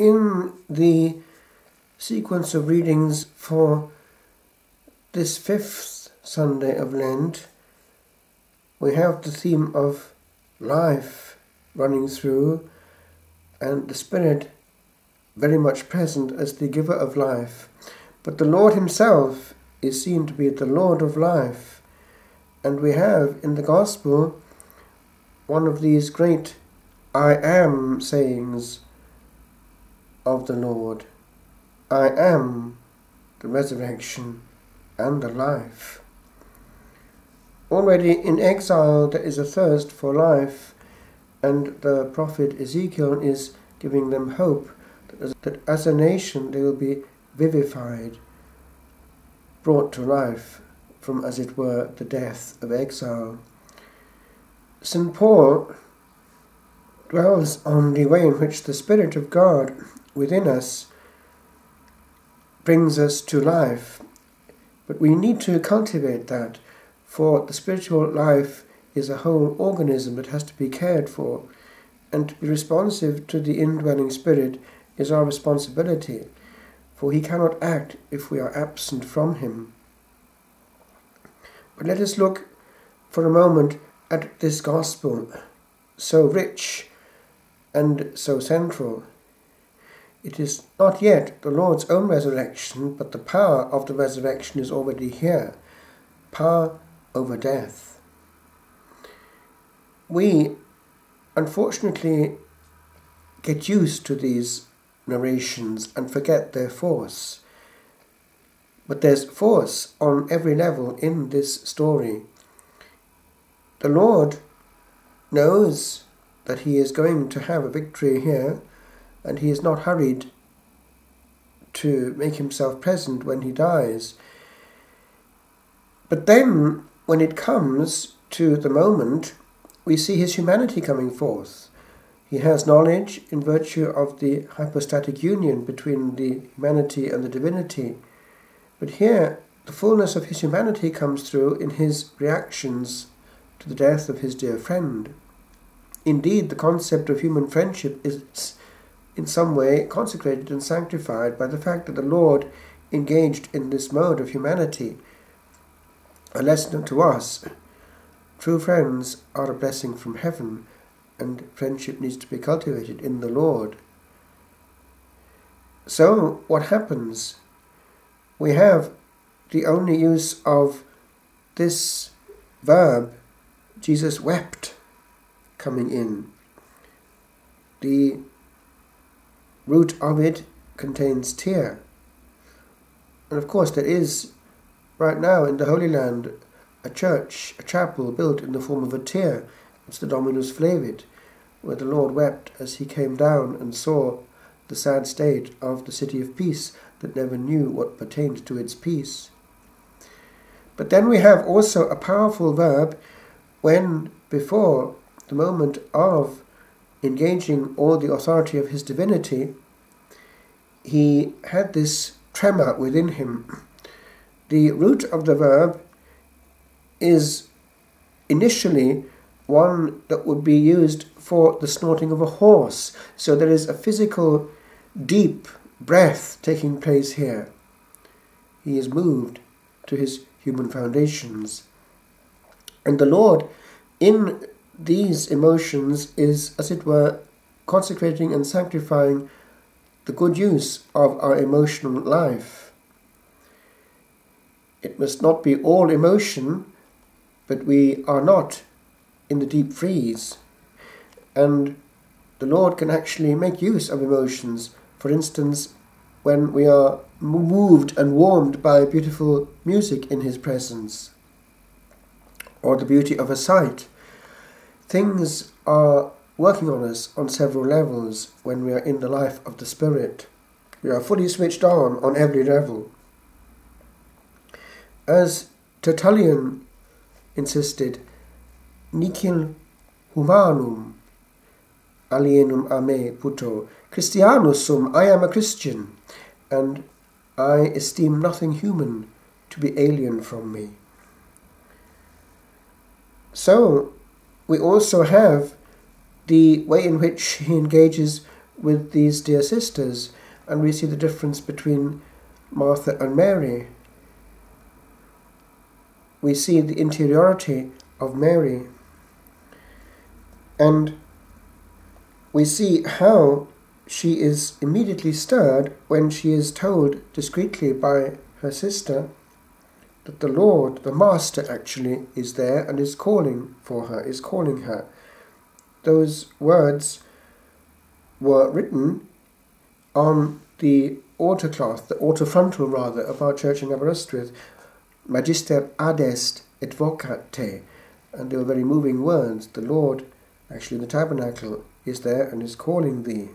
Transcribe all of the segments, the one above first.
In the sequence of readings for this 5th Sunday of Lent, we have the theme of life running through, and the Spirit very much present as the giver of life. But the Lord himself is seen to be the Lord of life. And we have in the Gospel one of these great I am sayings of the Lord. I am the resurrection and the life. Already in exile there is a thirst for life, and the prophet Ezekiel is giving them hope that as a nation they will be vivified, brought to life from, as it were, the death of exile. St. Paul dwells on the way in which the Spirit of God within us brings us to life. But we need to cultivate that, for the spiritual life is a whole organism that has to be cared for, and to be responsive to the indwelling Spirit is our responsibility, for he cannot act if we are absent from him. But let us look for a moment at this Gospel, so rich and so central. It is not yet the Lord's own resurrection, but the power of the resurrection is already here. Power over death. We, unfortunately, get used to these narrations and forget their force. But there's force on every level in this story. The Lord knows that he is going to have a victory here, and he is not hurried to make himself present when he dies. But then, when it comes to the moment, we see his humanity coming forth. He has knowledge in virtue of the hypostatic union between the humanity and the divinity. But here, the fullness of his humanity comes through in his reactions to the death of his dear friend. Indeed, the concept of human friendship is in some way consecrated and sanctified by the fact that the Lord engaged in this mode of humanity. A lesson to us. True friends are a blessing from heaven, and friendship needs to be cultivated in the Lord. So, what happens? We have the only use of this verb, Jesus wept, coming in. The root of it contains tear. And of course there is, right now in the Holy Land, a church, a chapel built in the form of a tear. It's the Dominus Flevit, where the Lord wept as he came down and saw the sad state of the city of peace that never knew what pertained to its peace. But then we have also a powerful verb when, before the moment of engaging all the authority of his divinity, he had this tremor within him. The root of the verb is initially one that would be used for the snorting of a horse. So there is a physical, deep breath taking place here. He is moved to his human foundations. And the Lord, in these emotions, is, as it were, consecrating and sanctifying the good use of our emotional life. It must not be all emotion, but we are not in the deep freeze. And the Lord can actually make use of emotions. For instance, when we are moved and warmed by beautiful music in his presence, or the beauty of a sight. Things are working on us on several levels when we are in the life of the Spirit. We are fully switched on every level. As Tertullian insisted, Nicil humanum alienum a me puto, Christianus sum, I am a Christian, and I esteem nothing human to be alien from me. So, we also have the way in which he engages with these dear sisters, and we see the difference between Martha and Mary. We see the interiority of Mary, and we see how she is immediately stirred when she is told discreetly by her sister that the Lord, the Master actually, is there and is calling for her, is calling her. Those words were written on the altar cloth, the altar frontal rather, of our church in Aberystwyth, Magister adest et vocat te, and they were very moving words. The Lord, actually in the tabernacle, is there and is calling thee.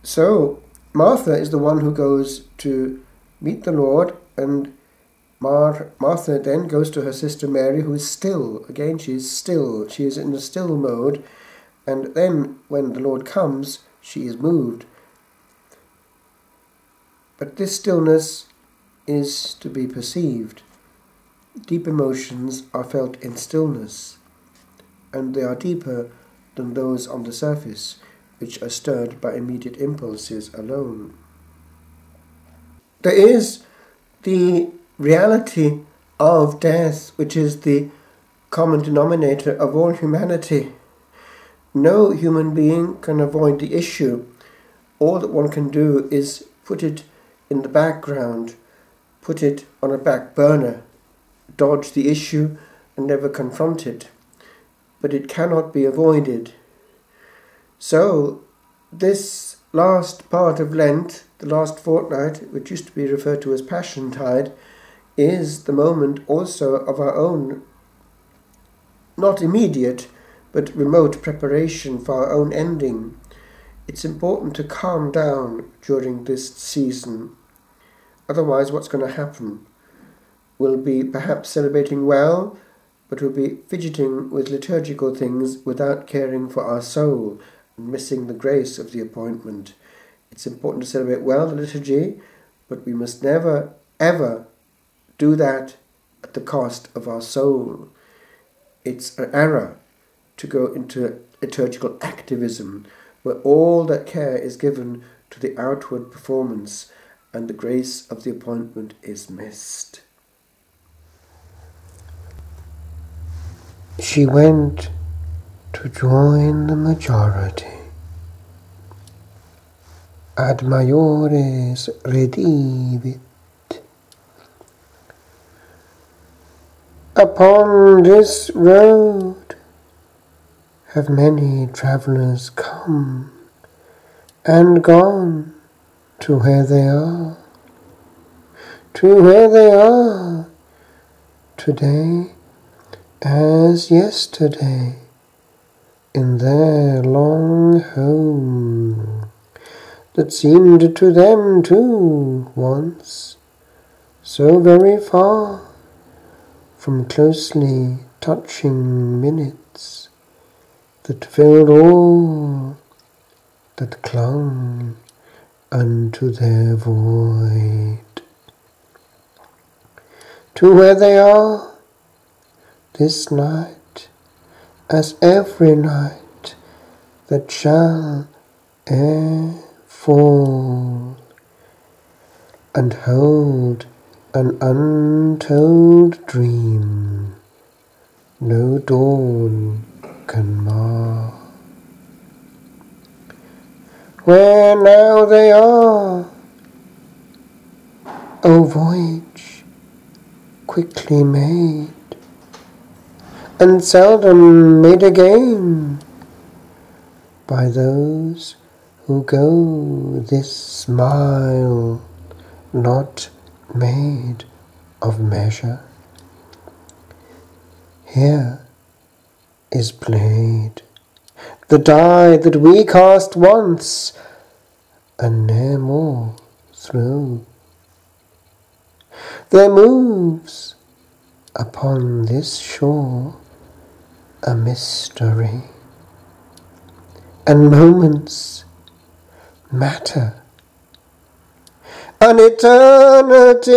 So Martha is the one who goes to meet the Lord, and Martha then goes to her sister Mary, who is still. Again, she is still. She is in a still mode, and then when the Lord comes, she is moved. But this stillness is to be perceived. Deep emotions are felt in stillness, and they are deeper than those on the surface, which are stirred by immediate impulses alone. There is the reality of death, which is the common denominator of all humanity. No human being can avoid the issue. All that one can do is put it in the background, put it on a back burner, dodge the issue and never confront it. But it cannot be avoided. So this last part of Lent, the last fortnight, which used to be referred to as Passiontide, is the moment also of our own, not immediate, but remote preparation for our own ending. It's important to calm down during this season. Otherwise, what's going to happen? We'll be perhaps celebrating well, but we'll be fidgeting with liturgical things without caring for our soul and missing the grace of the appointment. It's important to celebrate well the liturgy, but we must never, ever do that at the cost of our soul. It's an error to go into liturgical activism, where all that care is given to the outward performance and the grace of the appointment is missed. She went to join the majority. Ad maiores redivit. Upon this road have many travellers come and gone to where they are, today as yesterday, in their long home, that seemed to them too once so very far from closely touching minutes that filled all that clung unto their void. To where they are this night, as every night that shall e'er fall, and hold an untold dream no dawn can mar. Where now they are, O voyage quickly made, and seldom made again by those who go this mile not made of measure. Here is played the die that we cast once and ne'er more throw. There moves upon this shore a mystery, and moments matter, an eternity.